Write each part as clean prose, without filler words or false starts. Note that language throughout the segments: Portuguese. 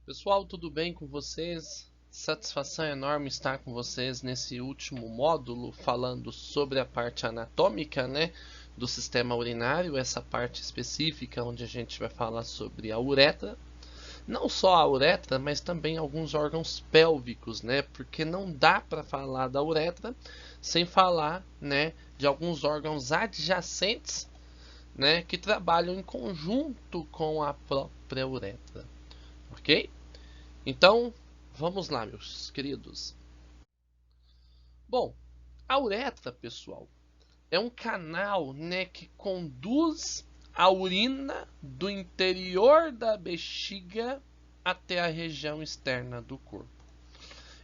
Pessoal, tudo bem com vocês? Satisfação enorme estar com vocês nesse último módulo falando sobre a parte anatômica, né, do sistema urinário, essa parte específica onde a gente vai falar sobre a uretra. Não só a uretra, mas também alguns órgãos pélvicos, né? Porque não dá para falar da uretra sem falar, né, de alguns órgãos adjacentes, né, que trabalham em conjunto com a própria uretra, ok? Então, vamos lá, meus queridos. Bom, a uretra, pessoal, é um canal, né, que conduz a urina do interior da bexiga até a região externa do corpo.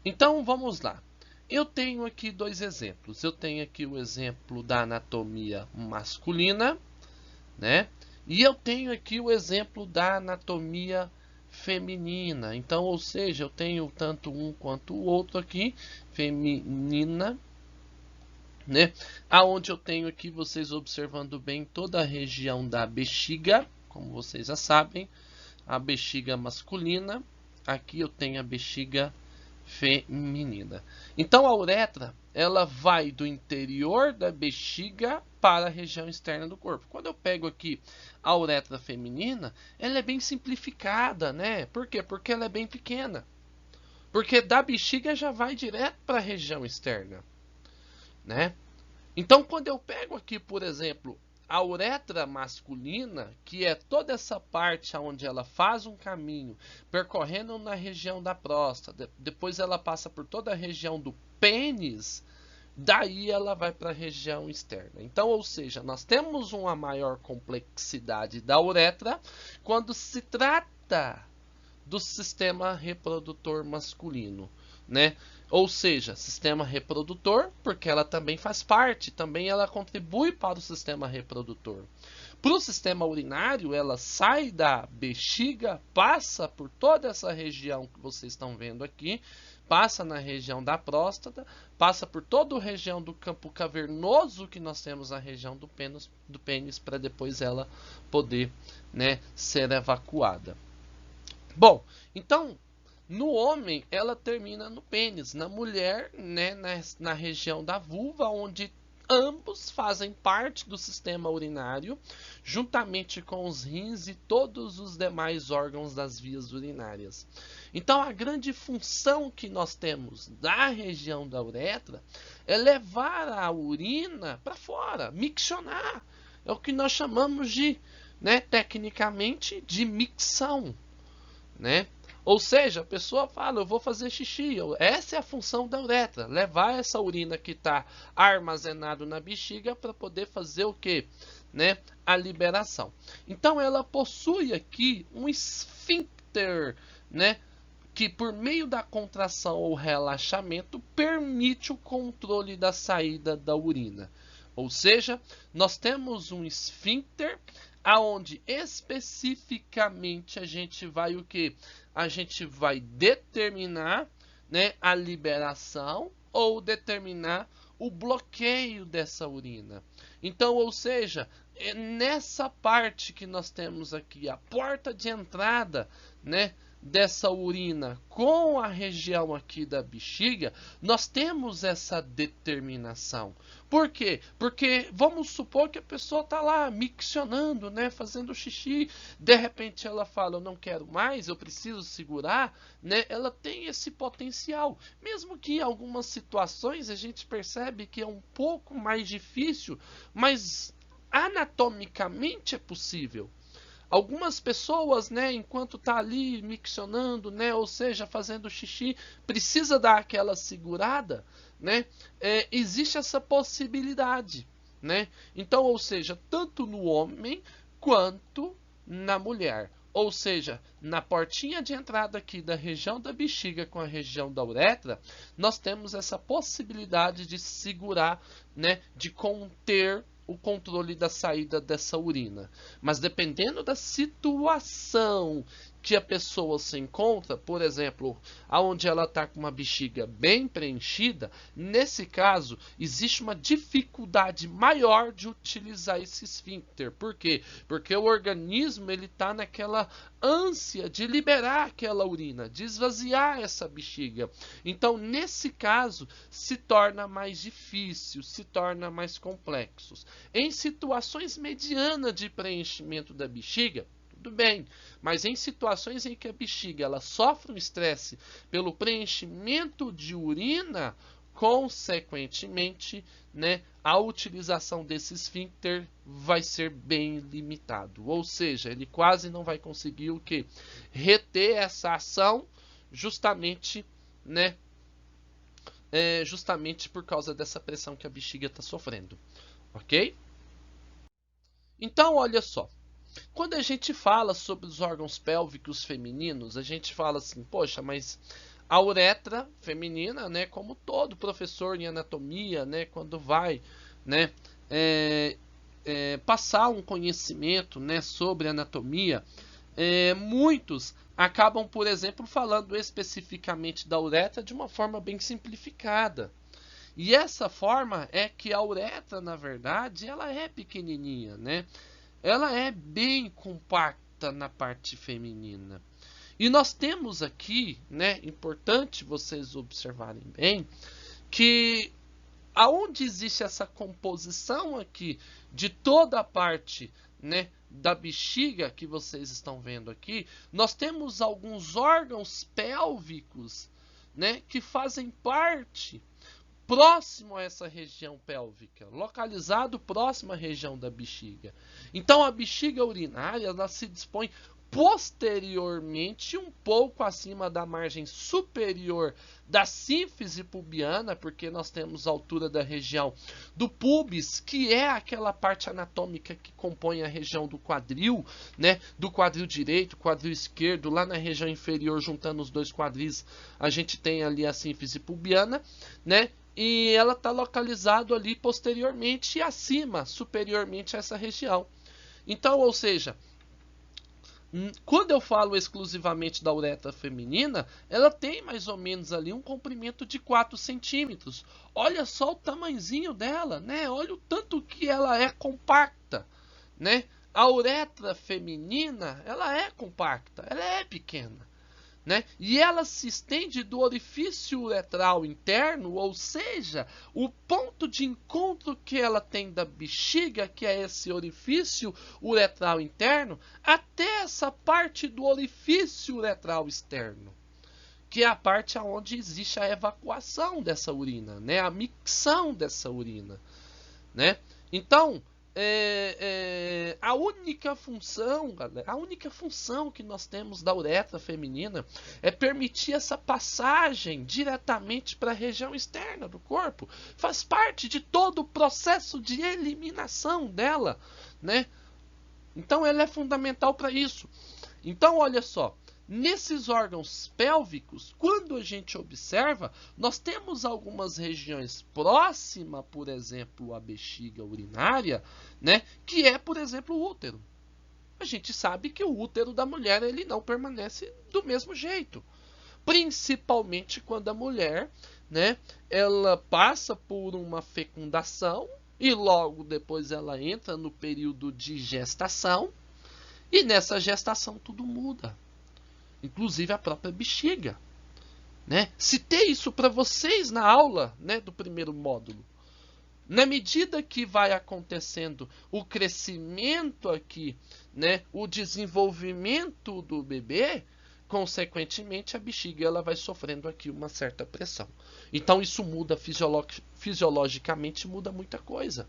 Então, vamos lá. Eu tenho aqui dois exemplos. Eu tenho aqui o exemplo da anatomia masculina, né? E eu tenho aqui o exemplo da anatomia feminina. Então, ou seja, eu tenho tanto um quanto o outro aqui, feminina, né? Aonde eu tenho aqui vocês observando bem toda a região da bexiga, como vocês já sabem, a bexiga masculina. Aqui eu tenho a bexiga feminina. Então a uretra, ela vai do interior da bexiga para a região externa do corpo. Quando eu pego aqui a uretra feminina, ela é bem simplificada, né? Por quê? Porque ela é bem pequena. Porque da bexiga já vai direto para a região externa, né? Então quando eu pego aqui, por exemplo, a uretra masculina, que é toda essa parte onde ela faz um caminho percorrendo na região da próstata, depois ela passa por toda a região do pênis, daí ela vai para a região externa. Então, ou seja, nós temos uma maior complexidade da uretra quando se trata do sistema reprodutor masculino, né? Ou seja, sistema reprodutor, porque ela também faz parte, também ela contribui para o sistema reprodutor. Para o sistema urinário, ela sai da bexiga, passa por toda essa região que vocês estão vendo aqui, passa na região da próstata, passa por toda a região do campo cavernoso que nós temos na região do pênis para depois ela poder, né, ser evacuada. Bom, então no homem ela termina no pênis, na mulher, né, na região da vulva, onde ambos fazem parte do sistema urinário, juntamente com os rins e todos os demais órgãos das vias urinárias. Então a grande função que nós temos da região da uretra é levar a urina para fora, miccionar. É o que nós chamamos de, né, tecnicamente, de micção, né? Ou seja, a pessoa fala, eu vou fazer xixi. Essa é a função da uretra, levar essa urina que está armazenado na bexiga para poder fazer o que, né? A liberação. Então ela possui aqui um esfíncter, né? Que por meio da contração ou relaxamento permite o controle da saída da urina. Ou seja, nós temos um esfíncter aonde especificamente a gente vai o que? A gente vai determinar, né, a liberação ou determinar o bloqueio dessa urina. Então, ou seja, é nessa parte que nós temos aqui a porta de entrada, né, dessa urina com a região aqui da bexiga, nós temos essa determinação. Por quê? Porque vamos supor que a pessoa está lá miccionando, né, fazendo xixi, de repente ela fala, eu não quero mais, eu preciso segurar, né, ela tem esse potencial. Mesmo que em algumas situações a gente percebe que é um pouco mais difícil, mas anatomicamente é possível. Algumas pessoas, né, enquanto tá ali miccionando, né, ou seja, fazendo xixi, precisa dar aquela segurada, né? Existe essa possibilidade, né? Então, ou seja, tanto no homem quanto na mulher. Ou seja, na portinha de entrada aqui da região da bexiga com a região da uretra, nós temos essa possibilidade de segurar, né, de conter o controle da saída dessa urina. Mas dependendo da situação que a pessoa se encontra, por exemplo, aonde ela está com uma bexiga bem preenchida, nesse caso existe uma dificuldade maior de utilizar esse esfíncter. Por quê? Porque o organismo ele está naquela ânsia de liberar aquela urina, de esvaziar essa bexiga. Então, nesse caso, se torna mais difícil, se torna mais complexo. Em situações medianas de preenchimento da bexiga, tudo bem, mas em situações em que a bexiga ela sofre um estresse pelo preenchimento de urina, consequentemente, né, a utilização desse esfíncter vai ser bem limitado. Ou seja, ele quase não vai conseguir o quê? Reter essa ação justamente, né, justamente por causa dessa pressão que a bexiga está sofrendo. Ok? Então, olha só. Quando a gente fala sobre os órgãos pélvicos femininos, a gente fala assim, poxa, mas a uretra feminina, né, como todo professor em anatomia, né, quando vai, né, passar um conhecimento, né, sobre anatomia, muitos acabam, por exemplo, falando especificamente da uretra de uma forma bem simplificada. E essa forma é que a uretra, na verdade, ela é pequenininha, né? Ela é bem compacta na parte feminina. E nós temos aqui, né, importante vocês observarem bem, que aonde existe essa composição aqui de toda a parte, né, da bexiga que vocês estão vendo aqui, nós temos alguns órgãos pélvicos, né, que fazem parte próximo a essa região pélvica, localizado próximo à região da bexiga. Então a bexiga urinária ela se dispõe posteriormente, um pouco acima da margem superior da sínfise pubiana, porque nós temos a altura da região do pubis, que é aquela parte anatômica que compõe a região do quadril, né? Do quadril direito, quadril esquerdo, lá na região inferior, juntando os dois quadris, a gente tem ali a sínfise pubiana, né? E ela está localizado ali posteriormente e acima, superiormente a essa região. Então, ou seja, quando eu falo exclusivamente da uretra feminina, ela tem mais ou menos ali um comprimento de 4 centímetros. Olha só o tamanhozinho dela, né? Olha o tanto que ela é compacta, né? A uretra feminina, ela é compacta, ela é pequena. Né? E ela se estende do orifício uretral interno, ou seja, o ponto de encontro que ela tem da bexiga, que é esse orifício uretral interno, até essa parte do orifício uretral externo, que é a parte onde existe a evacuação dessa urina, né? A micção dessa urina. Né? Então, a única função, galera, a única função que nós temos da uretra feminina é permitir essa passagem diretamente para a região externa do corpo. Faz parte de todo o processo de eliminação dela, né? Então ela é fundamental para isso. Então, olha só. Nesses órgãos pélvicos, quando a gente observa, nós temos algumas regiões próximas, por exemplo, à bexiga urinária, né, que é, por exemplo, o útero. A gente sabe que o útero da mulher ele não permanece do mesmo jeito. Principalmente quando a mulher, né, ela passa por uma fecundação e logo depois ela entra no período de gestação. E nessa gestação tudo muda. Inclusive a própria bexiga. Né? Citei isso para vocês na aula, né, do primeiro módulo. Na medida que vai acontecendo o crescimento aqui, né, o desenvolvimento do bebê, consequentemente a bexiga ela vai sofrendo aqui uma certa pressão. Então isso muda fisiologicamente, muda muita coisa.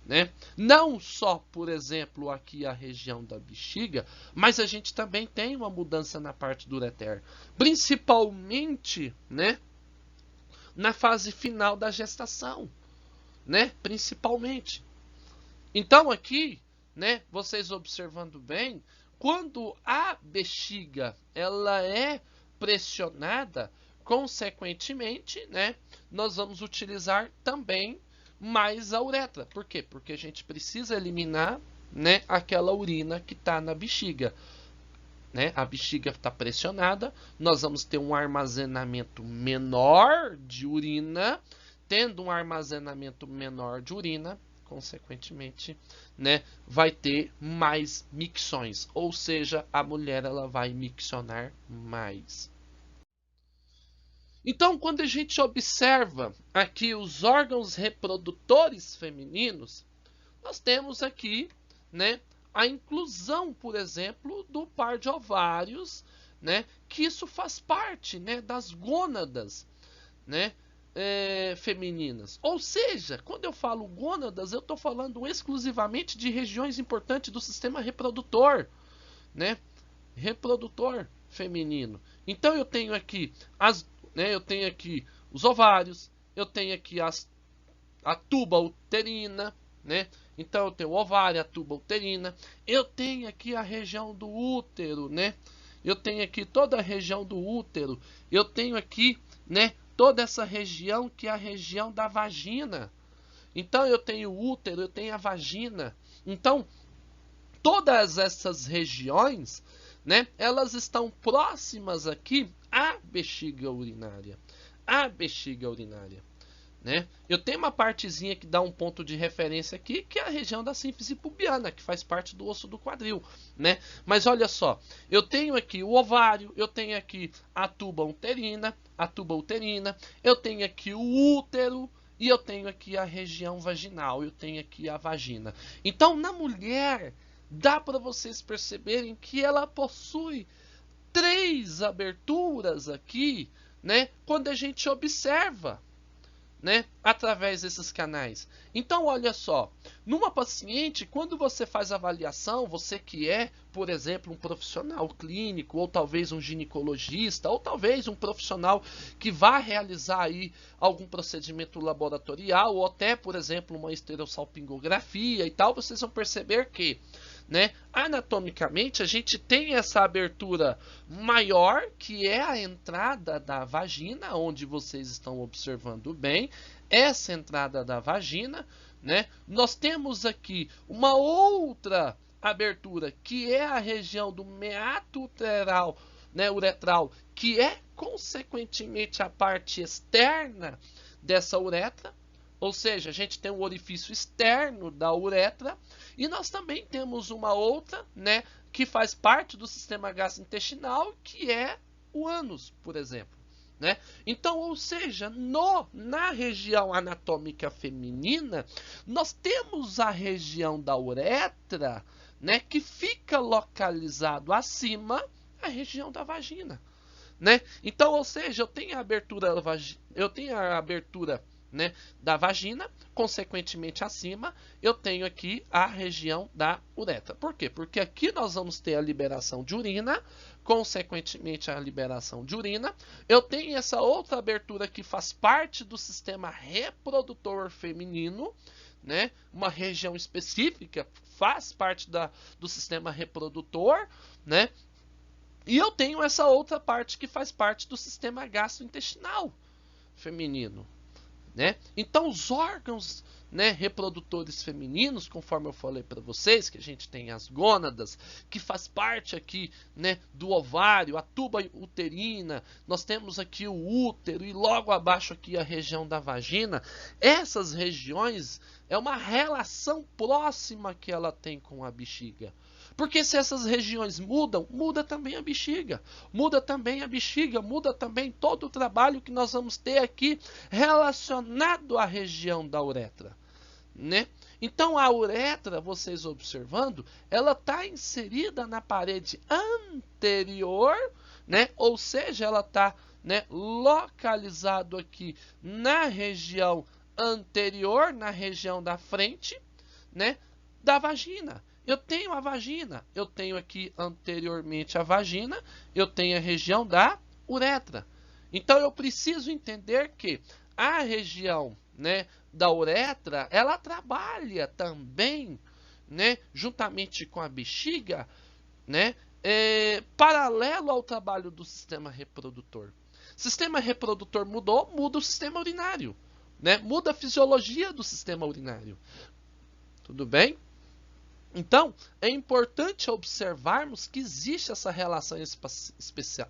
Né? Não só, por exemplo, aqui a região da bexiga, mas a gente também tem uma mudança na parte do ureter, principalmente, né, na fase final da gestação, né, principalmente. Então aqui, né, vocês observando bem, quando a bexiga ela é pressionada, consequentemente, né, nós vamos utilizar também mais a uretra. Por quê? Porque a gente precisa eliminar, né, aquela urina que está na bexiga. né? A bexiga está pressionada, nós vamos ter um armazenamento menor de urina. Tendo um armazenamento menor de urina, consequentemente, né, vai ter mais micções, ou seja, a mulher ela vai miccionar mais. Então, quando a gente observa aqui os órgãos reprodutores femininos, nós temos aqui, né, a inclusão, por exemplo, do par de ovários, né, que isso faz parte, né, das gônadas, né, femininas. Ou seja, quando eu falo gônadas, eu estou falando exclusivamente de regiões importantes do sistema reprodutor, né, reprodutor feminino. Então eu tenho aqui eu tenho aqui os ovários, eu tenho aqui a tuba uterina, né? Então eu tenho o ovário, a tuba uterina, eu tenho aqui a região do útero, né? Eu tenho aqui toda a região do útero, eu tenho aqui, né, toda essa região que é a região da vagina. Então eu tenho o útero, eu tenho a vagina. Então todas essas regiões, né, elas estão próximas aqui à bexiga urinária. A bexiga urinária. Né? Eu tenho uma partezinha que dá um ponto de referência aqui, que é a região da sínfise pubiana, que faz parte do osso do quadril, né? Mas olha só, eu tenho aqui o ovário, eu tenho aqui a tuba uterina, eu tenho aqui o útero e eu tenho aqui a região vaginal, eu tenho aqui a vagina. Então, na mulher, dá para vocês perceberem que ela possui 3 aberturas aqui, né? Quando a gente observa, né, através desses canais. Então, olha só, numa paciente, quando você faz avaliação, você que é, por exemplo, um profissional clínico, ou talvez um ginecologista, ou talvez um profissional que vá realizar aí algum procedimento laboratorial, ou até, por exemplo, uma esterossalpingografia e tal, vocês vão perceber que, né, anatomicamente a gente tem essa abertura maior, que é a entrada da vagina, onde vocês estão observando bem essa entrada da vagina, né? Nós temos aqui uma outra abertura, que é a região do meato uteral, né, uretral, que é consequentemente a parte externa dessa uretra. Ou seja, a gente tem um orifício externo da uretra e nós também temos uma outra, né, que faz parte do sistema gastrointestinal, que é o ânus, por exemplo. Né? Então, ou seja, na região anatômica feminina, nós temos a região da uretra, né, que fica localizado acima a região da vagina. Né? Então, ou seja, eu tenho a abertura, né, da vagina, consequentemente acima, eu tenho aqui a região da uretra. Por quê? Porque aqui nós vamos ter a liberação de urina, consequentemente a liberação de urina. Eu tenho essa outra abertura que faz parte do sistema reprodutor feminino, né? Uma região específica faz parte do sistema reprodutor, né? E eu tenho essa outra parte que faz parte do sistema gastrointestinal feminino. Né? Então, os órgãos, né, reprodutores femininos, conforme eu falei para vocês, que a gente tem as gônadas, que faz parte aqui, né, do ovário, a tuba uterina, nós temos aqui o útero e logo abaixo aqui a região da vagina. Essas regiões é uma relação próxima que ela tem com a bexiga. Porque se essas regiões mudam, muda também a bexiga. Muda também a bexiga, muda também todo o trabalho que nós vamos ter aqui relacionado à região da uretra. Né? Então a uretra, vocês observando, ela está inserida na parede anterior, né? Ou seja, ela está, né, localizado aqui na região anterior, na região da frente, né, da vagina. Eu tenho a vagina, eu tenho aqui anteriormente a vagina, eu tenho a região da uretra. Então eu preciso entender que a região, né, da uretra, ela trabalha também, né, juntamente com a bexiga, né, paralelo ao trabalho do sistema reprodutor. Sistema reprodutor mudou, muda o sistema urinário, né, muda a fisiologia do sistema urinário. Tudo bem? Então, é importante observarmos que existe essa relação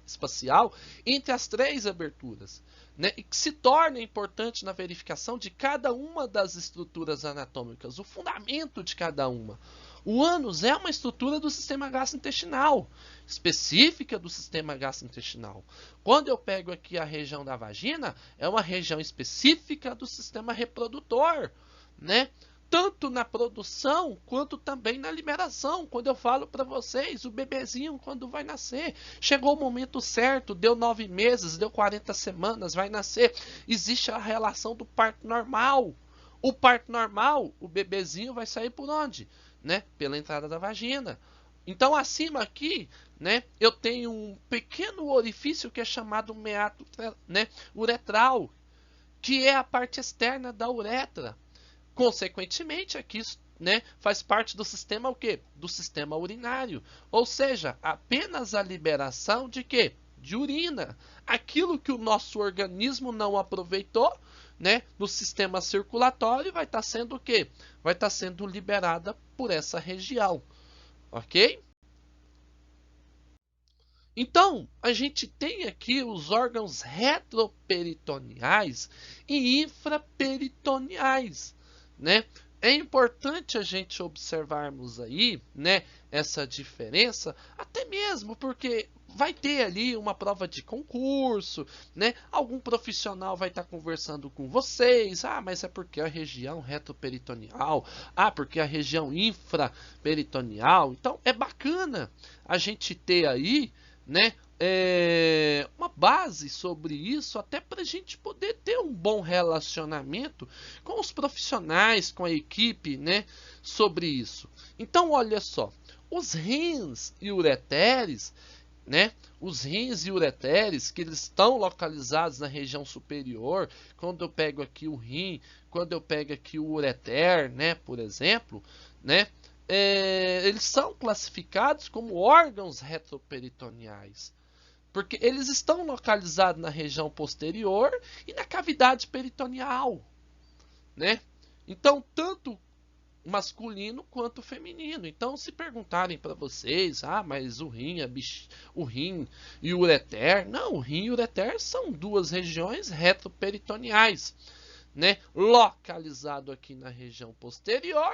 espacial entre as três aberturas, né? E que se torna importante na verificação de cada uma das estruturas anatômicas, o fundamento de cada uma. O ânus é uma estrutura do sistema gastrointestinal, específica do sistema gastrointestinal. Quando eu pego aqui a região da vagina, é uma região específica do sistema reprodutor, né? Tanto na produção, quanto também na liberação. Quando eu falo para vocês, o bebezinho, quando vai nascer, chegou o momento certo, deu 9 meses, deu 40 semanas, vai nascer. Existe a relação do parto normal. O parto normal, o bebezinho vai sair por onde? Né? Pela entrada da vagina. Então, acima aqui, né, eu tenho um pequeno orifício que é chamado meato, né, uretral, que é a parte externa da uretra. Consequentemente, aqui, né, faz parte do sistema o quê? Do sistema urinário. Ou seja, apenas a liberação de quê? De urina. Aquilo que o nosso organismo não aproveitou, né, no sistema circulatório vai estar sendo o quê? Vai estar sendo liberada por essa região. Ok? Então, a gente tem aqui os órgãos retroperitoneais e infraperitoneais, né? É importante a gente observarmos aí, né, essa diferença, até mesmo porque vai ter ali uma prova de concurso, né? Algum profissional vai estar conversando com vocês. Ah, mas é porque a região retroperitoneal, porque a região infraperitoneal. Então, é bacana a gente ter aí, né, uma base sobre isso, até para a gente poder ter um bom relacionamento com os profissionais, com a equipe, né, sobre isso. Então, olha só, os rins e ureteres, né, os rins e ureteres, que eles estão localizados na região superior, quando eu pego aqui o rim, quando eu pego aqui o ureter, né, por exemplo, né, eles são classificados como órgãos retroperitoneais, porque eles estão localizados na região posterior e na cavidade peritoneal, né? Então, tanto masculino quanto feminino. Então, se perguntarem para vocês, mas o rim e o ureter, não, o rim e o ureter são duas regiões retroperitoneais, né? Localizado aqui na região posterior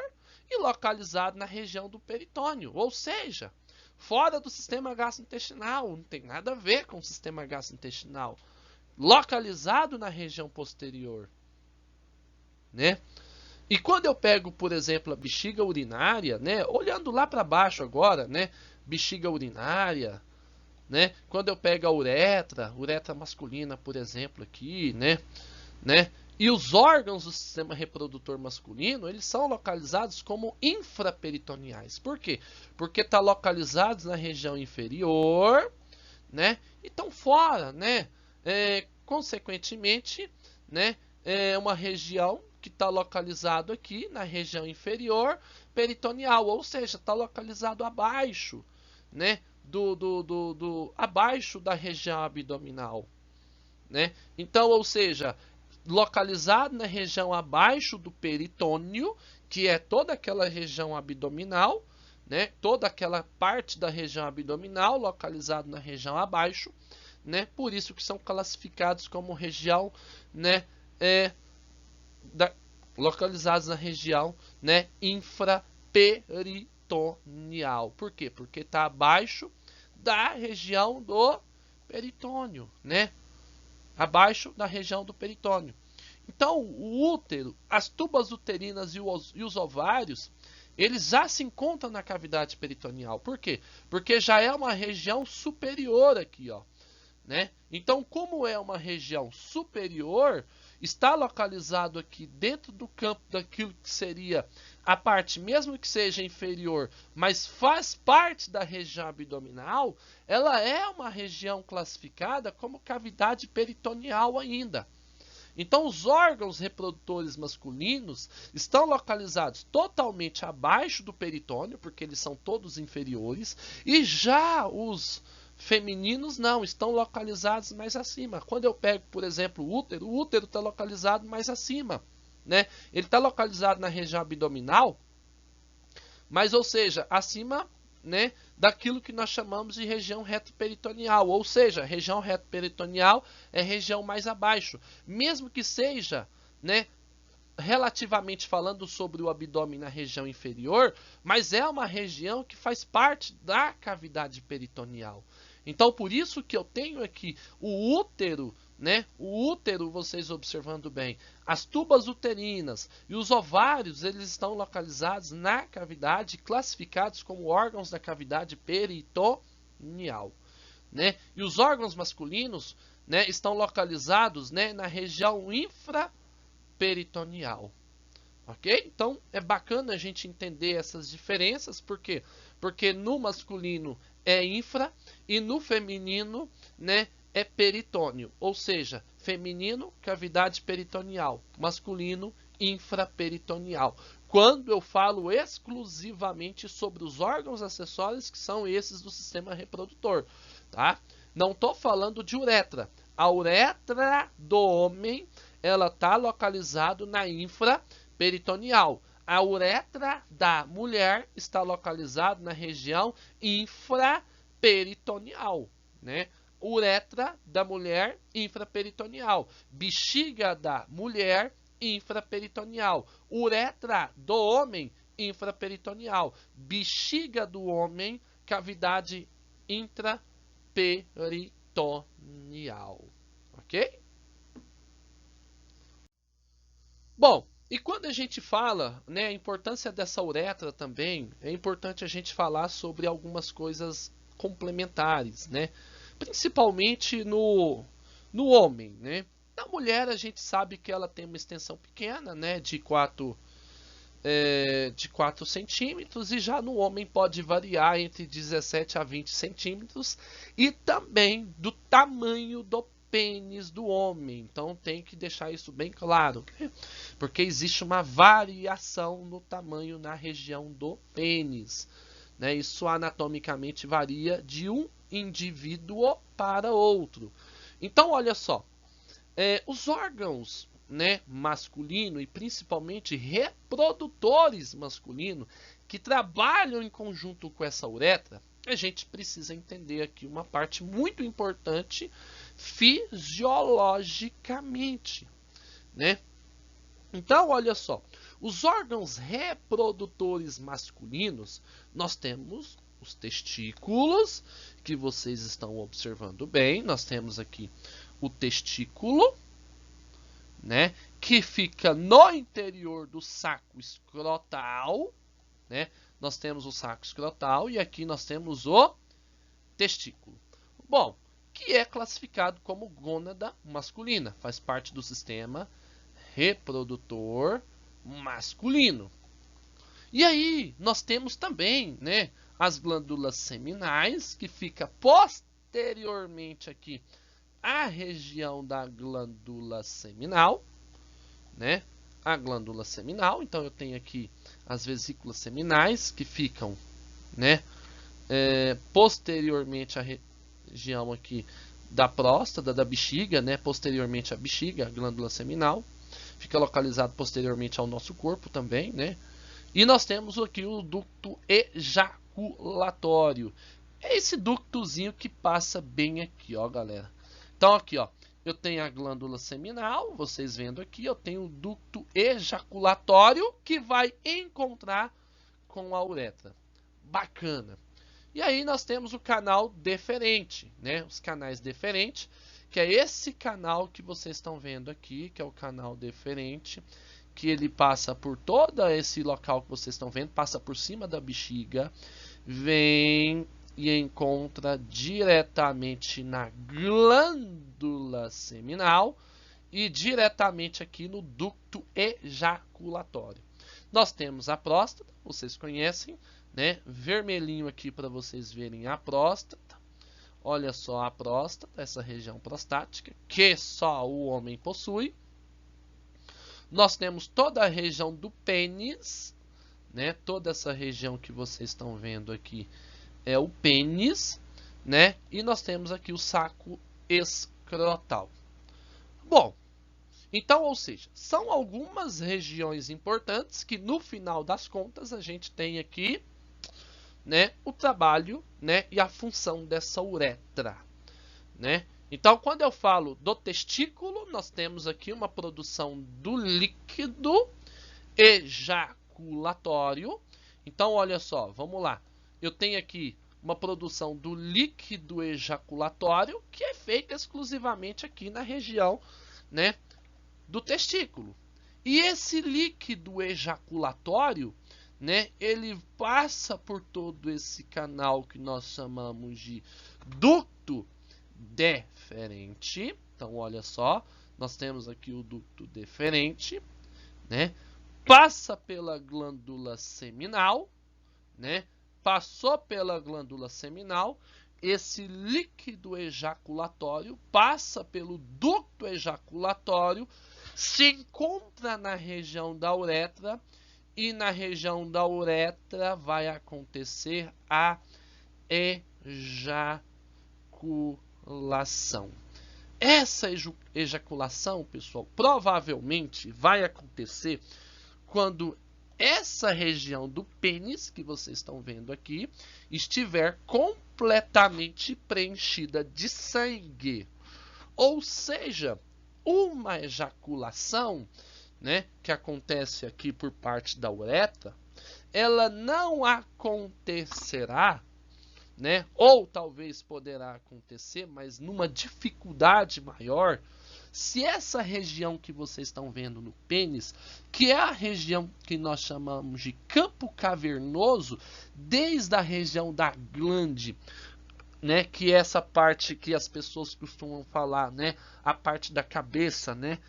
e localizado na região do peritônio, ou seja, fora do sistema gastrointestinal, não tem nada a ver com o sistema gastrointestinal, localizado na região posterior, né? E quando eu pego, por exemplo, a bexiga urinária, né, olhando lá para baixo agora, né, bexiga urinária, né, quando eu pego a uretra masculina, por exemplo, aqui, né, e os órgãos do sistema reprodutor masculino, eles são localizados como infraperitoneais. Por quê? Porque está localizados na região inferior, né? E estão fora, né? Consequentemente, né? É uma região que está localizado aqui na região inferior peritoneal, ou seja, está localizado abaixo, né? Abaixo da região abdominal, né? Então, ou seja, localizado na região abaixo do peritônio, que é toda aquela região abdominal, né? Toda aquela parte da região abdominal localizado na região abaixo, né? Por isso que são classificados como região, né? Localizados na região, né? Infraperitoneal. Por quê? Porque está abaixo da região do peritônio, né? Abaixo da região do peritônio. Então, o útero, as tubas uterinas e os ovários, eles já se encontram na cavidade peritoneal. Por quê? Porque já é uma região superior aqui, ó, né? Então, como é uma região superior, está localizado aqui dentro do campo daquilo que seria a parte, mesmo que seja inferior, mas faz parte da região abdominal, ela é uma região classificada como cavidade peritoneal ainda. Então, os órgãos reprodutores masculinos estão localizados totalmente abaixo do peritônio, porque eles são todos inferiores, e já os femininos não, estão localizados mais acima. Quando eu pego, por exemplo, o útero está localizado mais acima, né? Ele está localizado na região abdominal, mas ou seja, acima, né, daquilo que nós chamamos de região retroperitoneal, ou seja, região retroperitoneal é região mais abaixo, mesmo que seja, né, relativamente falando sobre o abdômen na região inferior, mas é uma região que faz parte da cavidade peritoneal. Então, por isso que eu tenho aqui o útero, né? O útero, vocês observando bem, as tubas uterinas e os ovários, eles estão localizados na cavidade, classificados como órgãos da cavidade peritoneal, né? E os órgãos masculinos, né, estão localizados, né, na região infraperitoneal. Ok? Então é bacana a gente entender essas diferenças, por quê? Porque no masculino é infra e no feminino, né, é peritônio, ou seja, feminino, cavidade peritoneal, masculino, infraperitoneal. Quando eu falo exclusivamente sobre os órgãos acessórios, que são esses do sistema reprodutor, tá? Não estou falando de uretra. A uretra do homem, ela está localizada na infraperitoneal. A uretra da mulher está localizada na região infraperitoneal, né? Uretra da mulher, infraperitoneal. Bexiga da mulher, infraperitoneal. Uretra do homem, infraperitoneal. Bexiga do homem, cavidade intraperitoneal. Ok? Bom, e quando a gente fala, né, a importância dessa uretra também, é importante a gente falar sobre algumas coisas complementares, né? Principalmente no homem, né? Na mulher a gente sabe que ela tem uma extensão pequena, né, de 4 centímetros, e já no homem pode variar entre 17 a 20 centímetros, e também do tamanho do pênis do homem. Então tem que deixar isso bem claro, né? Porque existe uma variação no tamanho na região do pênis, né? Isso anatomicamente varia de um indivíduo para outro. Então olha só, os órgãos, né, masculino e principalmente reprodutores masculinos que trabalham em conjunto com essa uretra, a gente precisa entender aqui uma parte muito importante fisiologicamente, né? Então, olha só, os órgãos reprodutores masculinos, nós temos os testículos, que vocês estão observando bem, nós temos aqui o testículo, né, que fica no interior do saco escrotal, né? Nós temos o saco escrotal e aqui nós temos o testículo. Bom, que é classificado como gônada masculina, faz parte do sistema reprodutor masculino. E aí nós temos também, né, as glândulas seminais, que fica posteriormente aqui a região da glândula seminal, né? A glândula seminal, então eu tenho aqui as vesículas seminais que ficam, né, posteriormente à região aqui da próstata, da bexiga, né, posteriormente à bexiga, a glândula seminal, fica localizado posteriormente ao nosso corpo também, né? E nós temos aqui o ducto ejaculatório. É esse ductozinho que passa bem aqui, ó, galera. Então aqui, ó, eu tenho a glândula seminal, vocês vendo aqui, eu tenho o ducto ejaculatório que vai encontrar com a uretra. Bacana. E aí nós temos o canal deferente, né? Os canais deferentes, que é esse canal que vocês estão vendo aqui, que é o canal deferente, que ele passa por todo esse local que vocês estão vendo, passa por cima da bexiga, vem e encontra diretamente na glândula seminal e diretamente aqui no ducto ejaculatório. Nós temos a próstata, vocês conhecem, né? Vermelhinho aqui para vocês verem a próstata. Olha só a próstata, essa região prostática, que só o homem possui. Nós temos toda a região do pênis, né? Toda essa região que vocês estão vendo aqui é o pênis, né? E nós temos aqui o saco escrotal. Bom, Então, ou seja, são algumas regiões importantes que no final das contas a gente tem aqui, né, o trabalho, né, e a função dessa uretra, né? Então, quando eu falo do testículo, nós temos aqui uma produção do líquido ejaculatório. Então, olha só, vamos lá. Eu tenho aqui uma produção do líquido ejaculatório que é feita exclusivamente aqui na região, né, do testículo. E esse líquido ejaculatório, né, ele passa por todo esse canal que nós chamamos de ducto deferente. Então, olha só, nós temos aqui o ducto deferente, né? Passa pela glândula seminal, né? Passou pela glândula seminal, esse líquido ejaculatório passa pelo ducto ejaculatório, se encontra na região da uretra e na região da uretra vai acontecer a ejaculação. Essa ejaculação, pessoal, provavelmente vai acontecer quando essa região do pênis, que vocês estão vendo aqui, estiver completamente preenchida de sangue. Ou seja, uma ejaculação, né, que acontece aqui por parte da uretra, ela não acontecerá, né, ou talvez poderá acontecer, mas numa dificuldade maior, se essa região que vocês estão vendo no pênis, que é a região que nós chamamos de campo cavernoso, desde a região da glande, né, que é essa parte que as pessoas costumam falar, né, a parte da cabeça, né,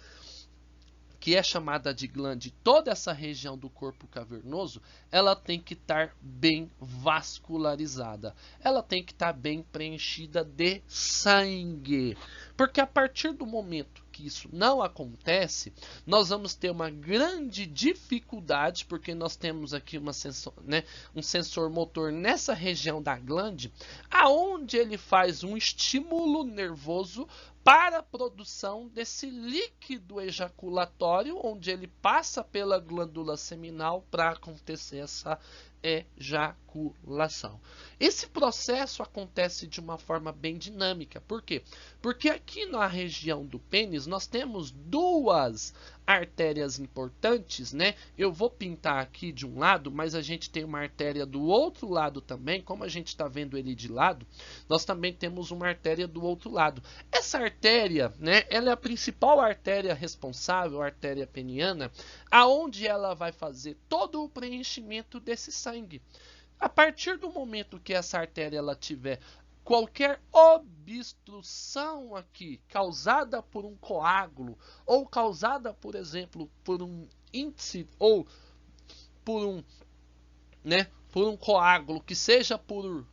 que é chamada de glande, toda essa região do corpo cavernoso, ela tem que estar bem vascularizada. Ela tem que estar bem preenchida de sangue. Porque a partir do momento que isso não acontece, nós vamos ter uma grande dificuldade, porque nós temos aqui um sensor motor nessa região da glande, aonde ele faz um estímulo nervoso para a produção desse líquido ejaculatório, onde ele passa pela glândula seminal para acontecer essa ejaculação. Esse processo acontece de uma forma bem dinâmica. Por quê? Porque aqui na região do pênis nós temos duas artérias importantes, né? Eu vou pintar aqui de um lado, mas a gente tem uma artéria do outro lado também. Como a gente está vendo ele de lado, nós também temos uma artéria do outro lado. Essa artéria, né, ela é a principal artéria responsável, a artéria peniana, aonde ela vai fazer todo o preenchimento desse sangue. A partir do momento que essa artéria ela tiver qualquer obstrução aqui, causada por um coágulo, ou causada, por exemplo, por um índice, ou por um coágulo, que seja por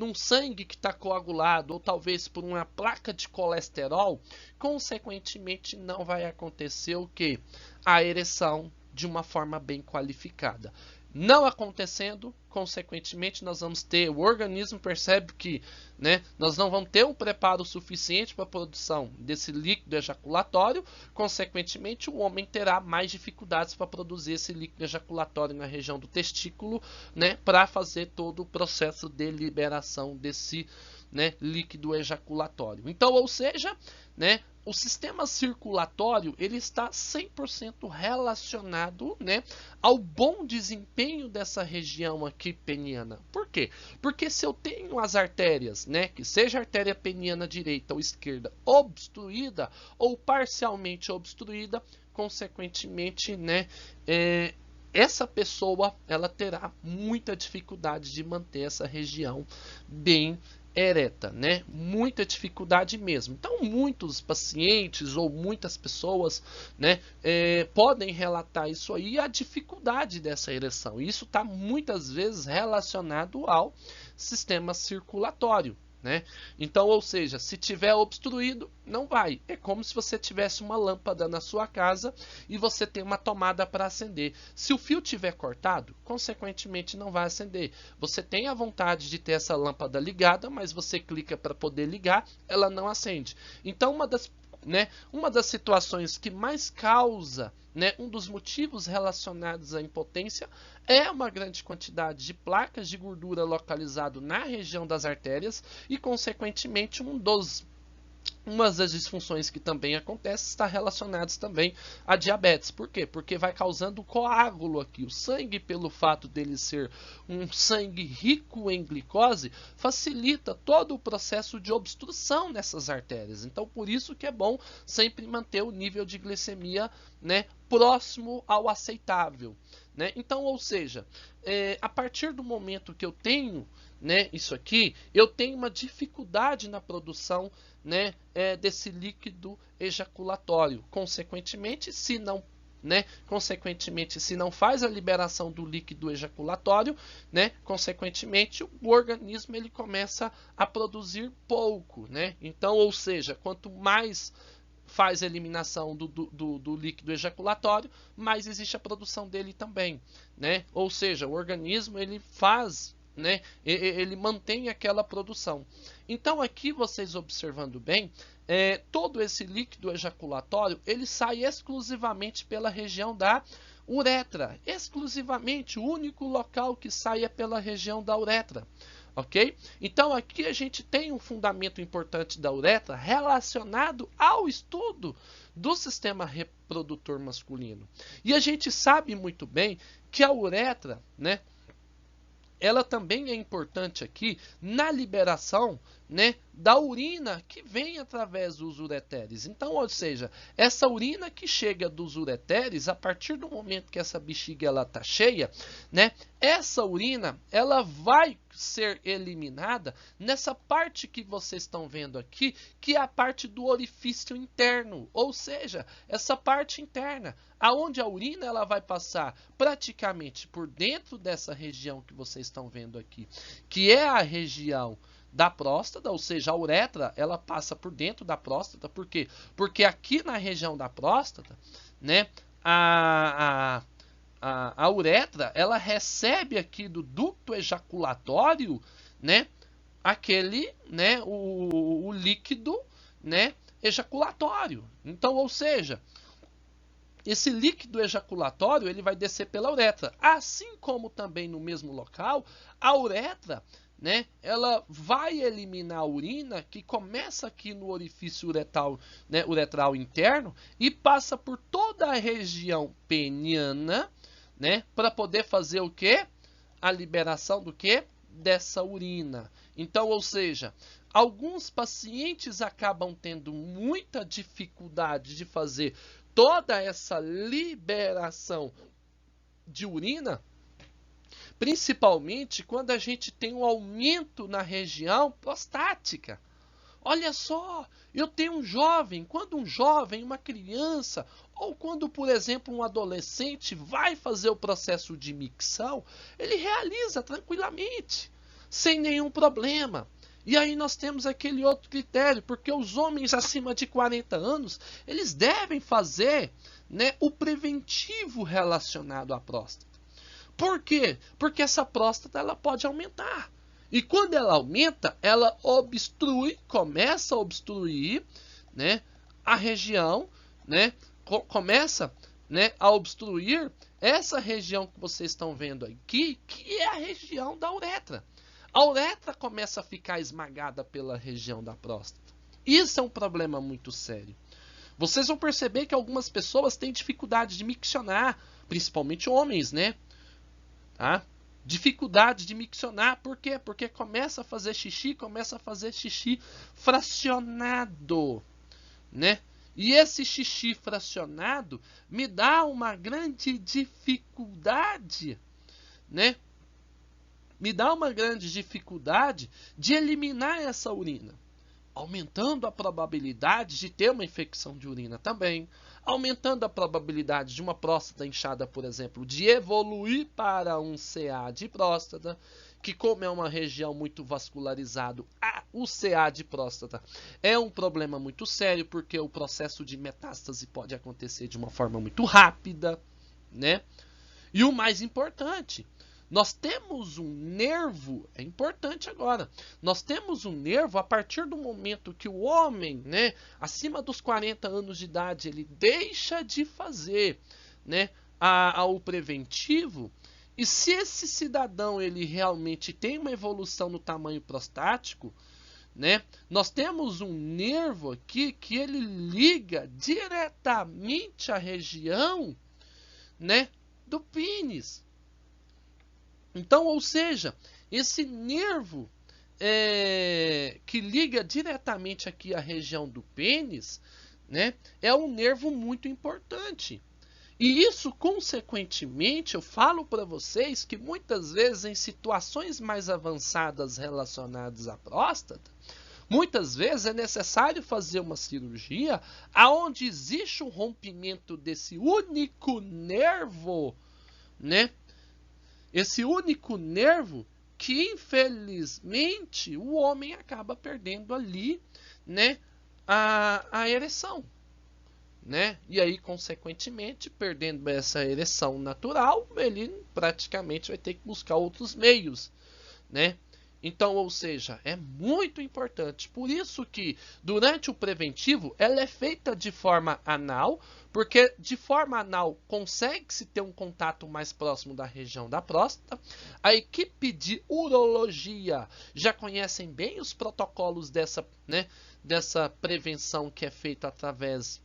um sangue que está coagulado, ou talvez por uma placa de colesterol, consequentemente não vai acontecer o quê? A ereção de uma forma bem qualificada. Não acontecendo, consequentemente, nós vamos ter, o organismo percebe que, né, nós não vamos ter um preparo suficiente para a produção desse líquido ejaculatório, consequentemente, o homem terá mais dificuldades para produzir esse líquido ejaculatório na região do testículo, né, para fazer todo o processo de liberação desse, né, líquido ejaculatório. Então, ou seja, né, o sistema circulatório ele está 100% relacionado, né, ao bom desempenho dessa região aqui peniana. Por quê? Porque se eu tenho as artérias, né, que seja a artéria peniana direita ou esquerda obstruída ou parcialmente obstruída, consequentemente, né, essa pessoa ela terá muita dificuldade de manter essa região bem ereta, né? Muita dificuldade mesmo. Então, muitos pacientes ou muitas pessoas, né, podem relatar isso aí, a dificuldade dessa ereção. Isso está muitas vezes relacionado ao sistema circulatório, né? Então, ou seja, se tiver obstruído, não vai. É como se você tivesse uma lâmpada na sua casa e você tem uma tomada para acender. Se o fio tiver cortado, consequentemente não vai acender. Você tem a vontade de ter essa lâmpada ligada, mas você clica para poder ligar, ela não acende. Então, uma das né, uma das situações que mais causa, né, um dos motivos relacionados à impotência é uma grande quantidade de placas de gordura localizado na região das artérias e, consequentemente, uma das disfunções que também acontece está relacionadas também à diabetes. Por quê? Porque vai causando coágulo aqui. O sangue, pelo fato dele ser um sangue rico em glicose, facilita todo o processo de obstrução nessas artérias. Então, por isso que é bom sempre manter o nível de glicemia, né, próximo ao aceitável. Né? Então, ou seja, a partir do momento que eu tenho, né, isso aqui, eu tenho uma dificuldade na produção, né, desse líquido ejaculatório. Consequentemente, se não faz a liberação do líquido ejaculatório, né, consequentemente, o organismo ele começa a produzir pouco. Né? Então, ou seja, quanto mais faz a eliminação do líquido ejaculatório, mais existe a produção dele também. Né? Ou seja, o organismo ele faz, né, ele mantém aquela produção. Então aqui vocês observando bem, todo esse líquido ejaculatório ele sai exclusivamente pela região da uretra, exclusivamente, o único local que sai é pela região da uretra. Ok? Então aqui a gente tem um fundamento importante da uretra relacionado ao estudo do sistema reprodutor masculino. E a gente sabe muito bem que a uretra, né, ela também é importante aqui na liberação, né, da urina que vem através dos ureteres. Então, ou seja, essa urina que chega dos ureteres, a partir do momento que essa bexiga ela tá cheia, né, essa urina ela vai ser eliminada nessa parte que vocês estão vendo aqui, que é a parte do orifício interno, ou seja, essa parte interna, aonde a urina ela vai passar praticamente por dentro dessa região que vocês estão vendo aqui, que é a região da próstata, ou seja, a uretra ela passa por dentro da próstata. Por quê? Porque aqui na região da próstata, né, a uretra ela recebe aqui do ducto ejaculatório, né, aquele, né, o líquido, né, ejaculatório. Então, ou seja, esse líquido ejaculatório ele vai descer pela uretra, assim como também no mesmo local a uretra, né, ela vai eliminar a urina que começa aqui no orifício uretral, né, uretral interno e passa por toda a região peniana, né, para poder fazer o que? A liberação do que? Dessa urina. Então, ou seja, alguns pacientes acabam tendo muita dificuldade de fazer toda essa liberação de urina, principalmente quando a gente tem um aumento na região prostática. Olha só, eu tenho um jovem, quando um jovem, uma criança, ou quando, por exemplo, um adolescente vai fazer o processo de micção, ele realiza tranquilamente, sem nenhum problema. E aí nós temos aquele outro critério, porque os homens acima de 40 anos, eles devem fazer, né, o preventivo relacionado à próstata. Por quê? Porque essa próstata ela pode aumentar. E quando ela aumenta, ela obstrui, começa a obstruir, né, a região, né, começa, né, a obstruir essa região que vocês estão vendo aqui, que é a região da uretra. A uretra começa a ficar esmagada pela região da próstata. Isso é um problema muito sério. Vocês vão perceber que algumas pessoas têm dificuldade de miccionar, principalmente homens, né? Tá? Dificuldade de miccionar, por quê? Porque começa a fazer xixi fracionado, né? E esse xixi fracionado me dá uma grande dificuldade, né? Me dá uma grande dificuldade de eliminar essa urina, aumentando a probabilidade de ter uma infecção de urina também, aumentando a probabilidade de uma próstata inchada, por exemplo, de evoluir para um CA de próstata, que como é uma região muito vascularizada, o CA de próstata é um problema muito sério, porque o processo de metástase pode acontecer de uma forma muito rápida, né? E o mais importante, Nós temos um nervo, é importante agora, nós temos um nervo a partir do momento que o homem, né, acima dos 40 anos de idade, ele deixa de fazer, né, o preventivo. E se esse cidadão ele realmente tem uma evolução no tamanho prostático, né, nós temos um nervo aqui que ele liga diretamente à região, né, do pênis. Então, ou seja, esse nervo que liga diretamente aqui à região do pênis, né, é um nervo muito importante. E isso, consequentemente, eu falo para vocês que muitas vezes em situações mais avançadas relacionadas à próstata, muitas vezes é necessário fazer uma cirurgia aonde existe um rompimento desse único nervo, né? Esse único nervo que, infelizmente, o homem acaba perdendo ali, né, a ereção. Né? E aí, consequentemente, perdendo essa ereção natural, ele praticamente vai ter que buscar outros meios, né? Então, ou seja, é muito importante. Por isso que durante o preventivo ela é feita de forma anal, porque de forma anal consegue-se ter um contato mais próximo da região da próstata. A equipe de urologia já conhecem bem os protocolos dessa, né, dessa prevenção que é feita através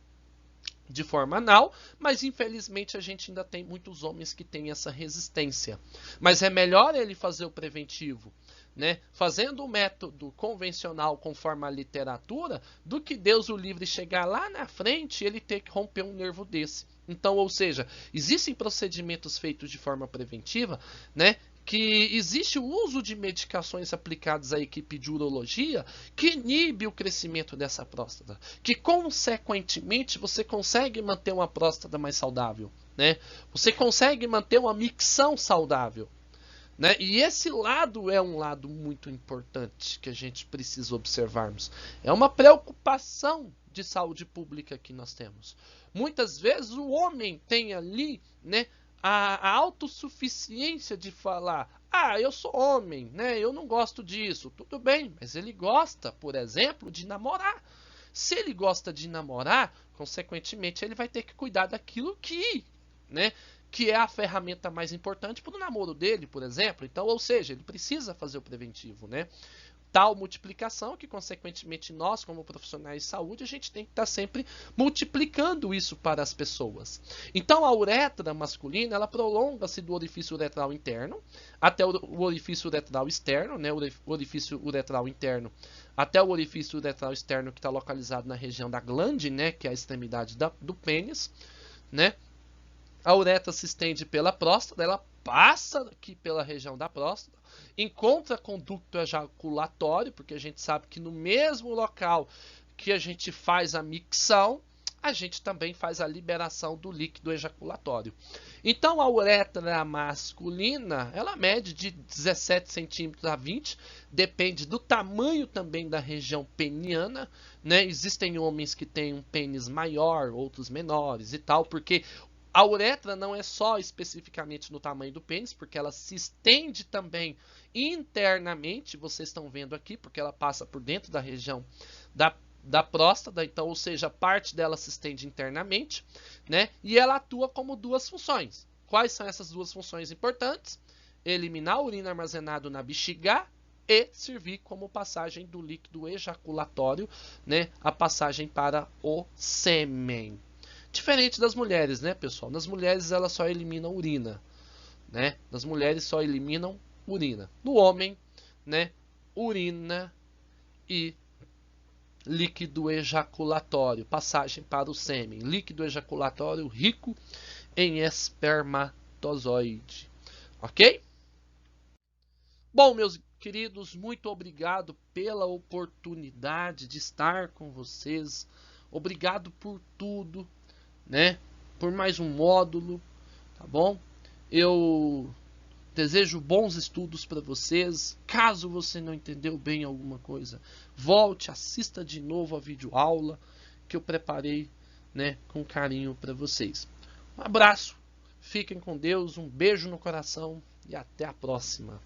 de forma anal, mas infelizmente a gente ainda tem muitos homens que têm essa resistência. Mas é melhor ele fazer o preventivo, né, fazendo o método convencional conforme a literatura, do que Deus o livre chegar lá na frente e ele ter que romper um nervo desse. Então, ou seja, existem procedimentos feitos de forma preventiva, né, que existe o uso de medicações aplicadas à equipe de urologia que inibe o crescimento dessa próstata, que consequentemente você consegue manter uma próstata mais saudável, né? Você consegue manter uma micção saudável, né? E esse lado é um lado muito importante que a gente precisa observarmos. É uma preocupação de saúde pública que nós temos. Muitas vezes o homem tem ali, né, a autossuficiência de falar: ah, eu sou homem, né? Eu não gosto disso. Tudo bem, mas ele gosta, por exemplo, de namorar. Se ele gosta de namorar, consequentemente ele vai ter que cuidar daquilo que, né, que é a ferramenta mais importante para o namoro dele, por exemplo. Então, ou seja, ele precisa fazer o preventivo, né? Tal multiplicação que, consequentemente, nós, como profissionais de saúde, a gente tem que estar sempre multiplicando isso para as pessoas. Então, a uretra masculina, ela prolonga-se do orifício uretral interno até o orifício uretral externo, né? O orifício uretral interno até o orifício uretral externo, que está localizado na região da glande, né? Que é a extremidade do pênis, né? A uretra se estende pela próstata, ela passa aqui pela região da próstata, encontra conducto ejaculatório, porque a gente sabe que no mesmo local que a gente faz a micção, a gente também faz a liberação do líquido ejaculatório. Então a uretra masculina, ela mede de 17 centímetros a 20, depende do tamanho também da região peniana, né? Existem homens que têm um pênis maior, outros menores e tal, porque a uretra não é só especificamente no tamanho do pênis, porque ela se estende também internamente, vocês estão vendo aqui, porque ela passa por dentro da região da próstata, então, ou seja, parte dela se estende internamente, né? E ela atua como duas funções. Quais são essas duas funções importantes? Eliminar a urina armazenada na bexiga e servir como passagem do líquido ejaculatório, né? A passagem para o sêmen. Diferente das mulheres, né, pessoal? Nas mulheres elas só eliminam urina, né? Nas mulheres só eliminam urina. No homem, né, urina e líquido ejaculatório, passagem para o sêmen. Líquido ejaculatório rico em espermatozoide. Ok? Bom, meus queridos, muito obrigado pela oportunidade de estar com vocês. Obrigado por tudo, né? Por mais um módulo, tá bom? Eu desejo bons estudos para vocês. Caso você não entendeu bem alguma coisa, volte, assista de novo a videoaula que eu preparei, né, com carinho para vocês. Um abraço, fiquem com Deus, um beijo no coração e até a próxima.